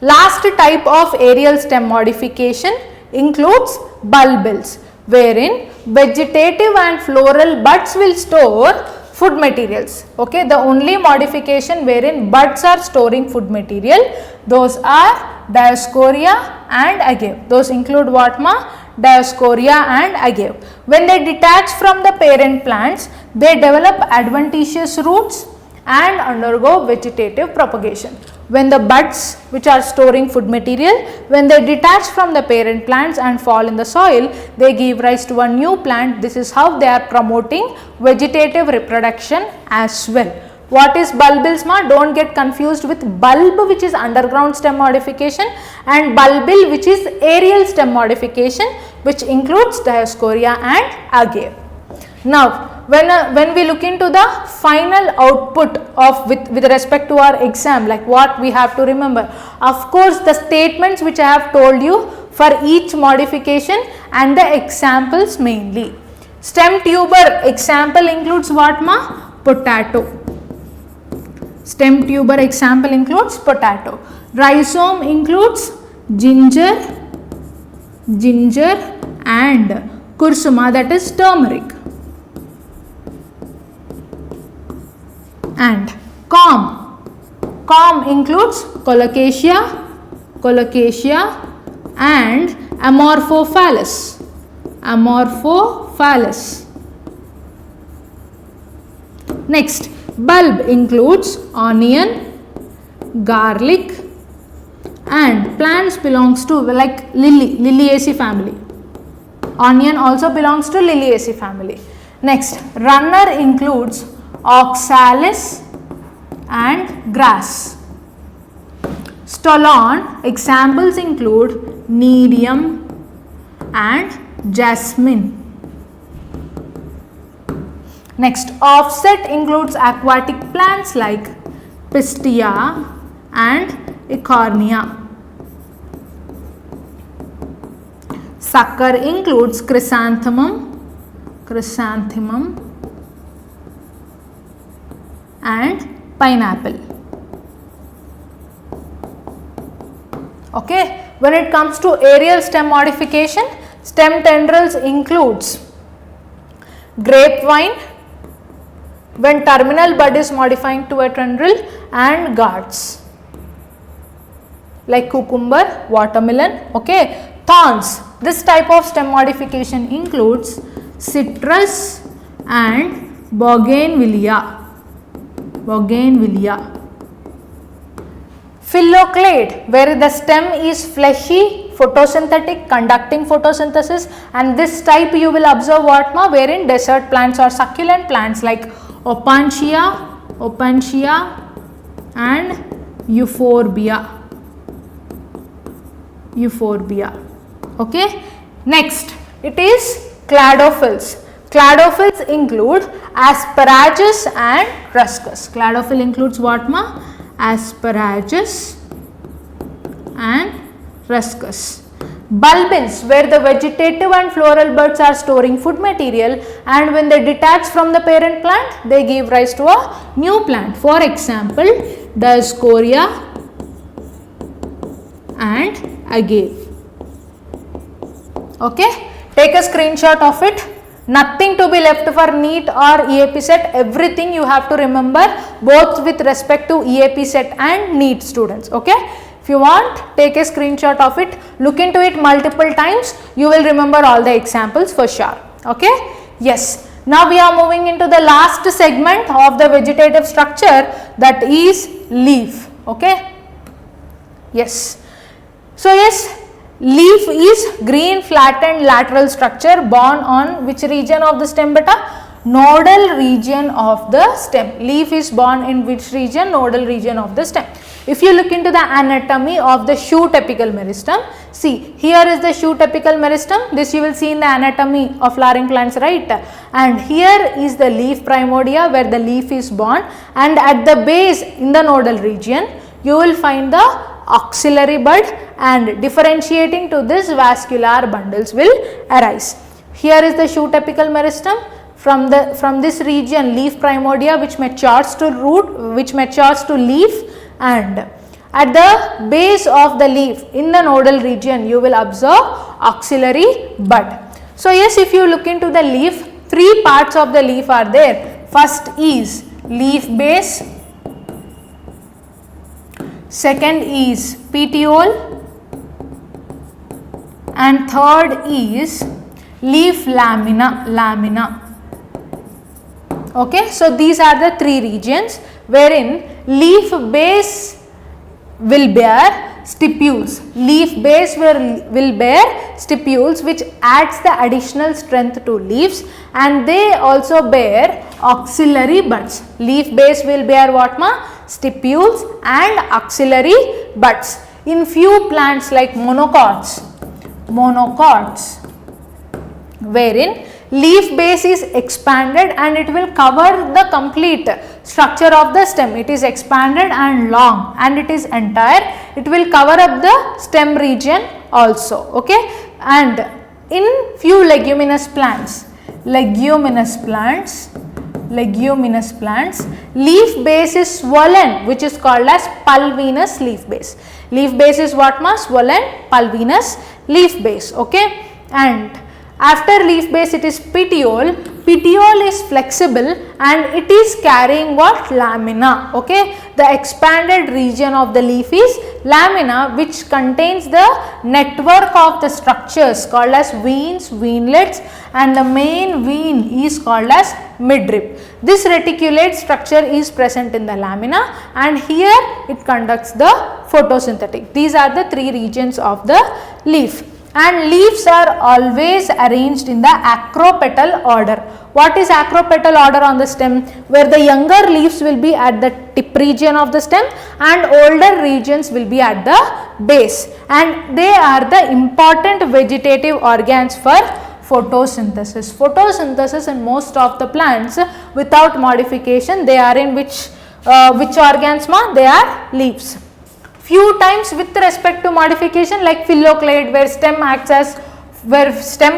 S1: last type of aerial stem modification includes bulbils, wherein vegetative and floral buds will store food materials, okay. The only modification wherein buds are storing food material, those are Dioscorea and agave. Those include what, ma? Dioscorea and agave. When they detach from the parent plants, they develop adventitious roots and undergo vegetative propagation. When the buds which are storing food material, when they detach from the parent plants and fall in the soil, they give rise to a new plant. This is how they are promoting vegetative reproduction as well. What is bulbils, ma? Don't get confused with bulb, which is underground stem modification, and bulbil, which is aerial stem modification, which includes Dioscorea and agave. Now, when we look into the final output of with respect to our exam, like what we have to remember, of course the statements which I have told you for each modification and the examples mainly. Stem tuber example includes what, ma? Potato. Stem tuber example includes potato. Rhizome includes ginger and kursuma, that is turmeric. And corm includes colocasia and amorphophallus. Next, bulb includes onion, garlic, and plants belongs to like Liliaceae family. Onion also belongs to Liliaceae family. Next, runner includes oxalis and grass. Stolon examples include nerium and jasmine. Next, offset includes aquatic plants like pistia and eichhornia. Sucker includes chrysanthemum and pineapple. Okay, when it comes to aerial stem modification, stem tendrils includes grapevine, when terminal bud is modifying to a tendril, and gourds like cucumber, watermelon. Okay, thorns, this type of stem modification includes citrus and bougainvillea. Phylloclade, where the stem is fleshy, photosynthetic, conducting photosynthesis, and this type you will observe what, ma? Wherein desert plants or succulent plants like Opuntia and Euphorbia. Okay. Next, it is cladophylls. Cladophylls include asparagus and ruscus. Cladophyll includes what, ma? Asparagus and ruscus. Bulbils, where the vegetative and floral buds are storing food material, and when they detach from the parent plant, they give rise to a new plant. For example, Dioscorea and agave. Okay, take a screenshot of it. Nothing to be left for NEET or EAP set. Everything you have to remember, both with respect to EAP set and NEET students. Okay. If you want, take a screenshot of it, look into it multiple times, you will remember all the examples for sure. Okay. Yes. Now we are moving into the last segment of the vegetative structure, that is leaf. Okay. Yes. So yes, leaf is green flattened lateral structure borne on which region of the stem beta? Nodal region of the stem. Leaf is borne in which region? Nodal region of the stem. If you look into the anatomy of the shoot apical meristem, see, here is the shoot apical meristem. This you will see in the anatomy of flowering plants, right? And here is the leaf primordia where the leaf is borne, and at the base in the nodal region you will find the axillary bud, and differentiating to this vascular bundles will arise. Here is the shoot apical meristem. From this region, leaf primordia which matures to root, which matures to leaf, and at the base of the leaf in the nodal region you will observe axillary bud. So yes, if you look into the leaf, three parts of the leaf are there. First is leaf base, second is petiole, and third is leaf lamina. Okay, so these are the three regions wherein leaf base will bear stipules. Leaf base will bear stipules which adds the additional strength to leaves, and they also bear axillary buds. Leaf base will bear what ma? Stipules and axillary buds. In few plants like monocots, wherein leaf base is expanded and it will cover the complete structure of the stem. It is expanded and long, and it is entire. It will cover up the stem region also. Okay. And in few leguminous plants, leaf base is swollen, which is called as pulvinous leaf base. Leaf base is what ma? Swollen pulvinous leaf base. Okay. And after leaf base it is petiole. Petiole is flexible and it is carrying what? Lamina. Okay. The expanded region of the leaf is lamina, which contains the network of the structures called as veins, veinlets, and the main vein is called as midrib. This reticulate structure is present in the lamina, and here it conducts the photosynthetic. These are the three regions of the leaf. And leaves are always arranged in the acropetal order. What is acropetal order on the stem? Where the younger leaves will be at the tip region of the stem and older regions will be at the base, and they are the important vegetative organs for photosynthesis. Photosynthesis in most of the plants without modification, they are in which organs ma? They are leaves. Few times with respect to modification like phylloclade, where stem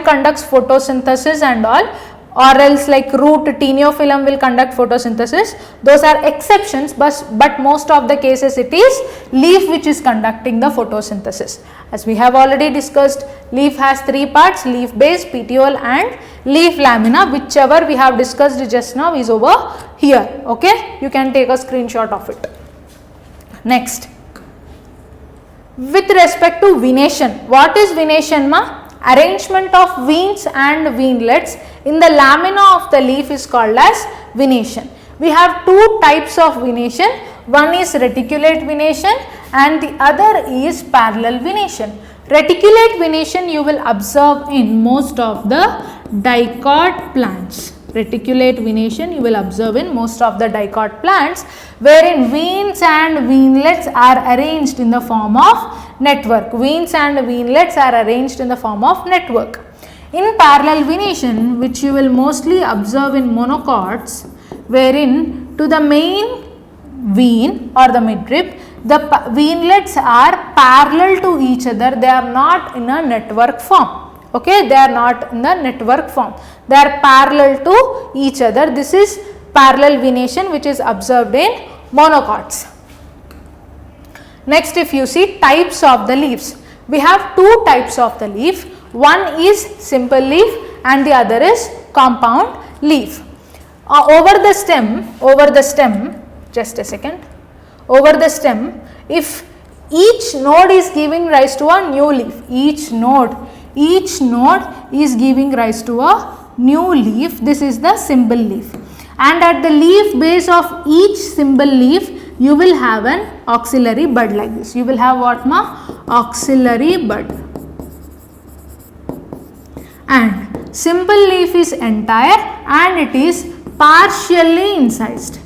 S1: conducts photosynthesis and all, or else like root teniophyllum will conduct photosynthesis. Those are exceptions, but most of the cases it is leaf which is conducting the photosynthesis. As we have already discussed, leaf has three parts: leaf base, petiole, and leaf lamina. Whichever we have discussed just now is over here. Okay, you can take a screenshot of it. Next, with respect to venation, what is venation ma? Arrangement of veins and veinlets in the lamina of the leaf is called as venation. We have two types of venation. One is reticulate venation and the other is parallel venation. Reticulate venation you will observe in most of the dicot plants. Reticulate venation you will observe in most of the dicot plants, wherein veins and veinlets are arranged in the form of network. Veins and veinlets are arranged in the form of network. In parallel venation, which you will mostly observe in monocots, wherein to the main vein or the midrib, the veinlets are parallel to each other. They are not in a network form. Okay, they are not in the network form. They are parallel to each other. This is parallel venation which is observed in monocots. Next, if you see types of the leaves, we have two types of the leaf. One is simple leaf and the other is compound leaf. Over the stem, just a second, over the stem, if each node is giving rise to a new leaf, each node is giving rise to a new leaf, this is the symbol leaf, and at the leaf base of each symbol leaf you will have an auxiliary bud like this. You will have what ma? Auxiliary bud. And symbol leaf is entire and it is partially incised.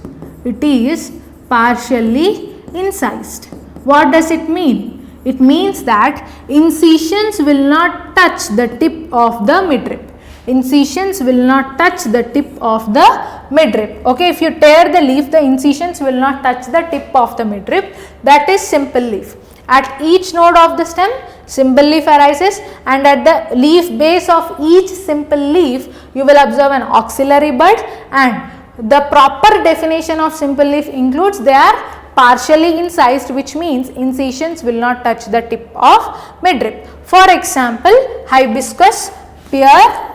S1: It is partially incised. What does it mean? It means that incisions will not touch the tip of the midrib. Incisions will not touch the tip of the midrib. Okay, if you tear the leaf, the incisions will not touch the tip of the midrib. That is simple leaf. At each node of the stem, simple leaf arises, and at the leaf base of each simple leaf, you will observe an auxiliary bud, and the proper definition of simple leaf includes they are partially incised, which means incisions will not touch the tip of midrib. For example, hibiscus, pear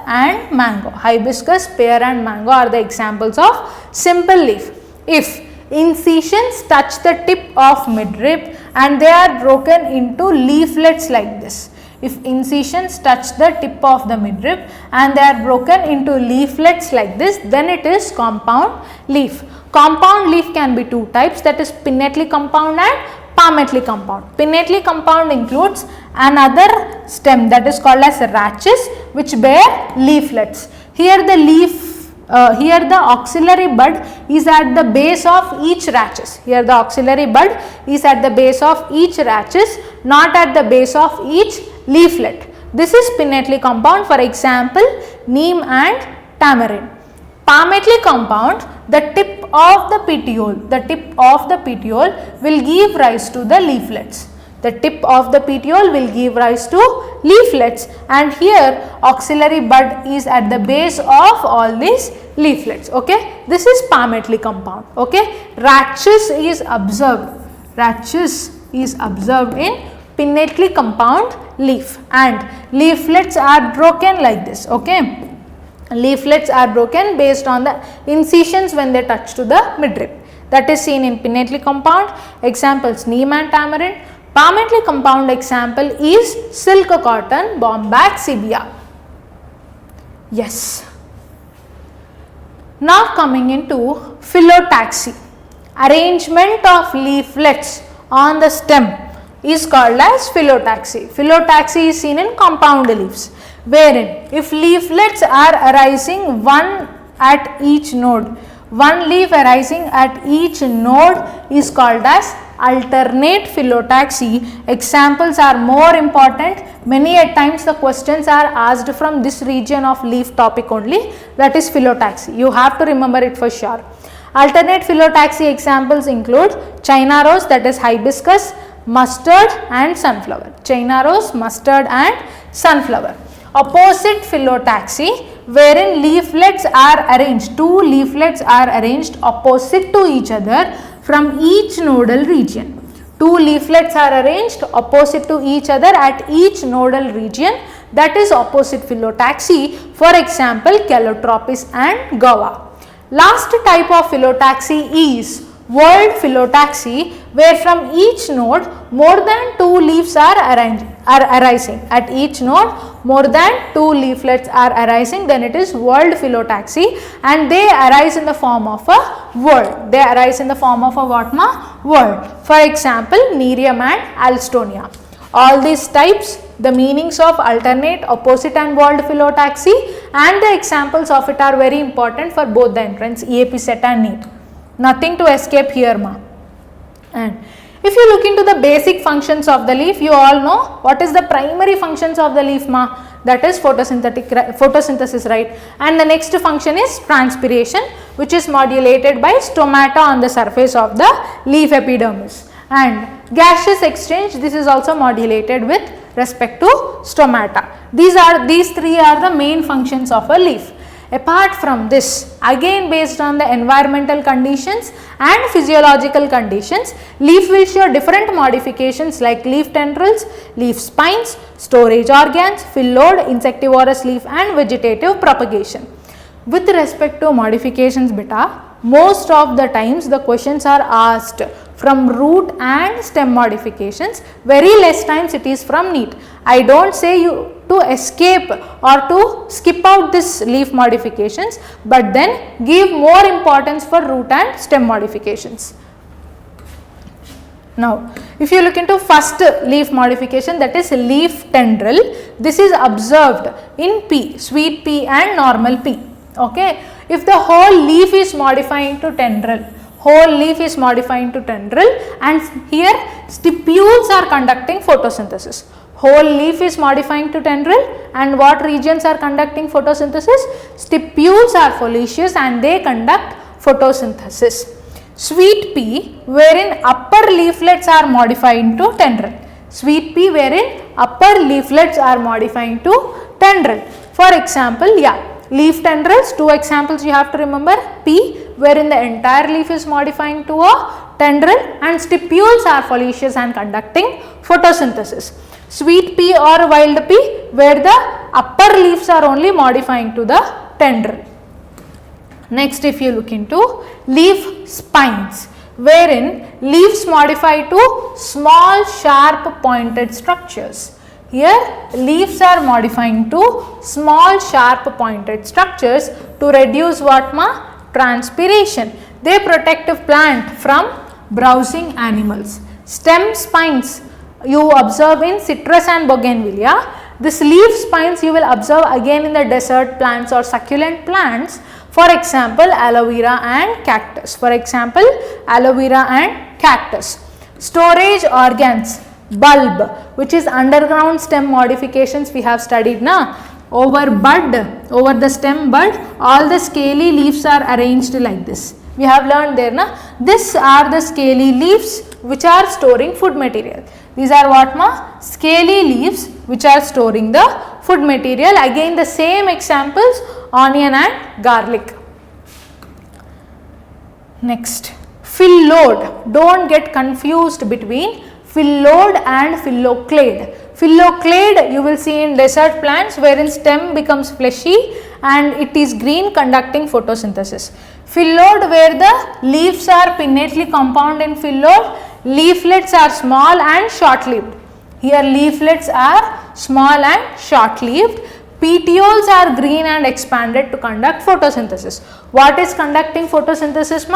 S1: and mango. Hibiscus, pear and mango are the examples of simple leaf. If incisions touch the tip of midrib and they are broken into leaflets like this. If incisions touch the tip of the midrib and they are broken into leaflets like this, then it is compound leaf. Compound leaf can be two types, that is pinnately compound and palmately compound. Pinnately compound includes another stem that is called as rachis, which bear leaflets. Here the auxiliary bud is at the base of each rachis. Here the auxiliary bud is at the base of each rachis, not at the base of each leaflet. This is pinnately compound, for example, neem and tamarind. Palmately compound, the tip of the petiole will give rise to the leaflets. The tip of the petiole will give rise to leaflets, and here auxiliary bud is at the base of all these leaflets. Okay, this is palmately compound. Okay, rachis is observed in pinnately compound leaf, and leaflets are broken like this. Okay, leaflets are broken based on the incisions when they touch to the midrib. That is seen in pinnately compound. Examples, neem and tamarind. Palmately compound example is silk cotton, Bombax cibia. Yes. Now coming into phyllotaxy. Arrangement of leaflets on the stem is called as phyllotaxy. Phyllotaxy is seen in compound leaves, wherein if leaflets are arising one at each node, one leaf arising at each node is called as alternate phyllotaxy. Examples are more important. Many a times the questions are asked from this region of leaf topic only, that is phyllotaxy. You have to remember it for sure. Alternate phyllotaxy examples include China rose, that is hibiscus, mustard and sunflower. China rose, mustard and sunflower. Opposite phyllotaxy, wherein leaflets are arranged, two leaflets are arranged opposite to each other from each nodal region. Two leaflets are arranged opposite to each other at each nodal region, that is opposite phyllotaxy. For example, calotropis and guava. Last type of phyllotaxy is whorled phyllotaxy, where from each node more than two leaves are arising. At each node more than two leaflets are arising, then it is whorled phyllotaxy, and they arise in the form of a whorl. They arise in the form of a what ma? Whorl. For example, Nerium and Alstonia. All these types, the meanings of alternate, opposite and whorled phyllotaxy and the examples of it are very important for both the entrance EAP set and NEET. Nothing to escape here ma. And if you look into the basic functions of the leaf, you all know what is the primary functions of the leaf ma, that is photosynthesis, right? And the next function is transpiration, which is modulated by stomata on the surface of the leaf epidermis, and gaseous exchange, this is also modulated with respect to stomata. These three are the main functions of a leaf. Apart from this, again based on the environmental conditions and physiological conditions, leaf will show different modifications like leaf tendrils, leaf spines, storage organs, fill load, insectivorous leaf and vegetative propagation. with respect to modifications beta, most of the times the questions are asked from root and stem modifications, very less times it is from NEET. I don't say you to escape or to skip out this leaf modifications, but then give more importance for root and stem modifications. Now, if you look into first leaf modification, that is leaf tendril, this is observed in pea, sweet pea and normal pea. Okay. If the whole leaf is modifying to tendril, and here stipules are conducting photosynthesis. Whole leaf is modifying to tendril, and what regions are conducting photosynthesis? Stipules are foliaceous and they conduct photosynthesis. Sweet pea, wherein upper leaflets are modifying to tendril. Sweet pea wherein upper leaflets are modifying to tendril. For example, leaf tendrils, two examples you have to remember. Pea, wherein the entire leaf is modifying to a tendril, and stipules are foliaceous and conducting photosynthesis. Sweet pea or wild pea, where the upper leaves are only modifying to the tendril. Next, if you look into leaf spines, wherein leaves modify to small sharp pointed structures. Here leaves are modifying to small sharp pointed structures to reduce what transpiration. They protect a plant from browsing animals. Stem spines you observe in citrus and bougainvillea. This leaf spines you will observe again in the desert plants or succulent plants. For example, aloe vera and cactus. Storage organs, bulb, which is underground stem modifications we have studied na. Over the stem bud, all the scaly leaves are arranged like this. We have learned there na. These are the scaly leaves which are storing food material. These are what scaly leaves which are storing the food material. Again the same examples, onion and garlic. Next, phyllodes. Don't get confused between phyllodes and phyllocelade. Phyllocelade you will see in desert plants wherein stem becomes fleshy and it is green conducting photosynthesis. Phyllodes, where the leaves are pinnately compound in phyllodes, leaflets are small and short lived. Here leaflets are small and short lived. Petioles are green and expanded to conduct photosynthesis. What is conducting photosynthesis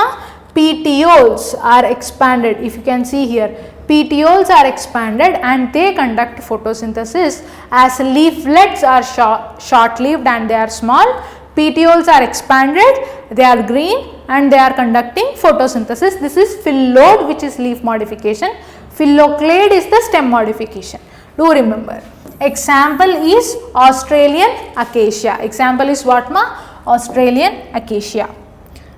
S1: Petioles are expanded. If you can see here, petioles are expanded and they conduct photosynthesis, as leaflets are short lived and they are small. Petioles are expanded, they are green and they are conducting photosynthesis. This is phyllodes, which is leaf modification. Phyllocelade is the stem modification. Do remember. Example is Australian acacia. Example is what Australian acacia.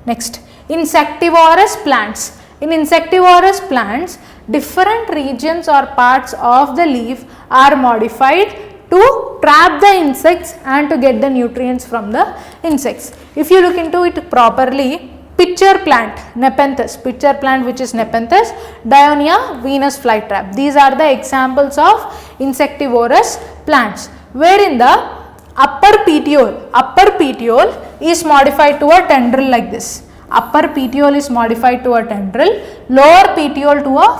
S1: Next, insectivorous plants. In insectivorous plants, different regions or parts of the leaf are modified to trap the insects and to get the nutrients from the insects. If you look into it properly, pitcher plant, Nepenthes, pitcher plant which is Nepenthes, Dionia, Venus flytrap. These are the examples of insectivorous plants, wherein the upper petiole is modified to a tendril like this. Upper petiole is modified to a tendril, lower petiole to a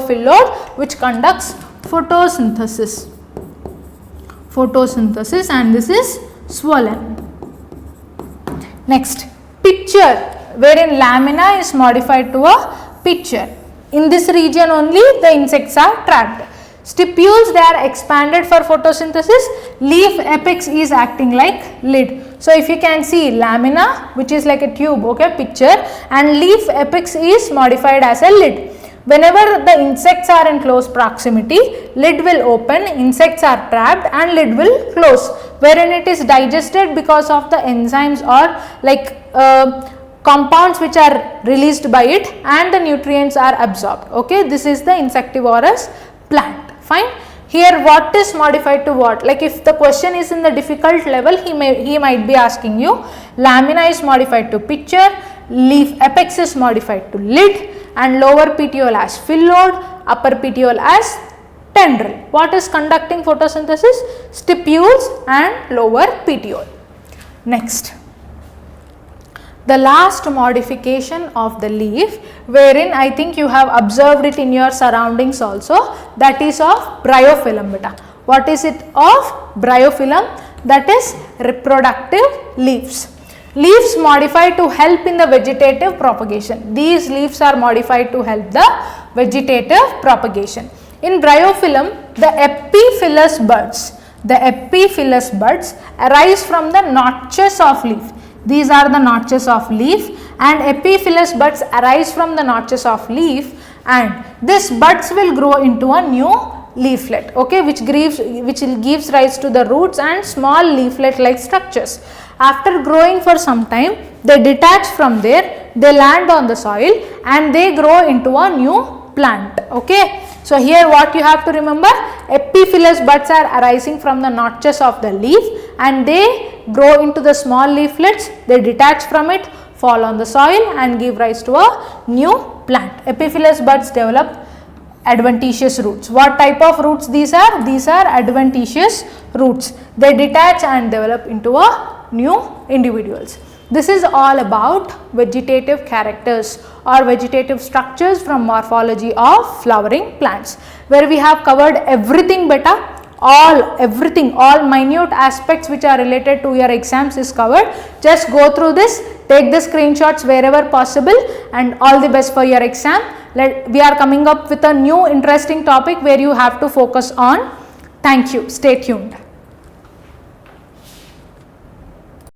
S1: phyllodes, which conducts photosynthesis, and this is swollen. Next, pitcher, wherein lamina is modified to a pitcher. In this region only the insects are trapped. Stipules, they are expanded for photosynthesis. Leaf apex is acting like lid. So if you can see lamina, which is like a tube, okay, pitcher, and leaf apex is modified as a lid. Whenever the insects are in close proximity, lid will open, insects are trapped and lid will close, wherein it is digested because of the enzymes or like compounds which are released by it, and the nutrients are absorbed. Okay, this is the insectivorous plant. Fine. Here what is modified to what? Like if the question is in the difficult level, he might be asking you, lamina is modified to pitcher, leaf apex is modified to lid, and lower petiole as phyllodes, upper petiole as tendril. What is conducting photosynthesis? Stipules and lower petiole. Next, the last modification of the leaf, wherein I think you have observed it in your surroundings also, that is of bryophyllum beta. What is it of? Bryophyllum, that is reproductive leaves. Leaves modified to help in the vegetative propagation. These leaves are modified to help the vegetative propagation. In bryophyllum, the epiphyllous buds arise from the notches of leaf. These are the notches of leaf, and epiphyllous buds arise from the notches of leaf, and these buds will grow into a new leaflet, okay, which gives rise to the roots and small leaflet like structures. After growing for some time, they detach from there, they land on the soil, and they grow into a new plant, okay. So here what you have to remember, epiphyllous buds are arising from the notches of the leaf, and they grow into the small leaflets, they detach from it, fall on the soil, and give rise to a new plant. Epiphyllous buds develop adventitious roots. What type of roots these are? These are adventitious roots. They detach and develop into a new individuals. This is all about vegetative characters or vegetative structures from morphology of flowering plants, where we have covered everything beta, all minute aspects which are related to your exams is covered. Just go through this, take the screenshots wherever possible, and all the best for your exam. We are coming up with a new interesting topic where you have to focus on. Thank you. Stay tuned.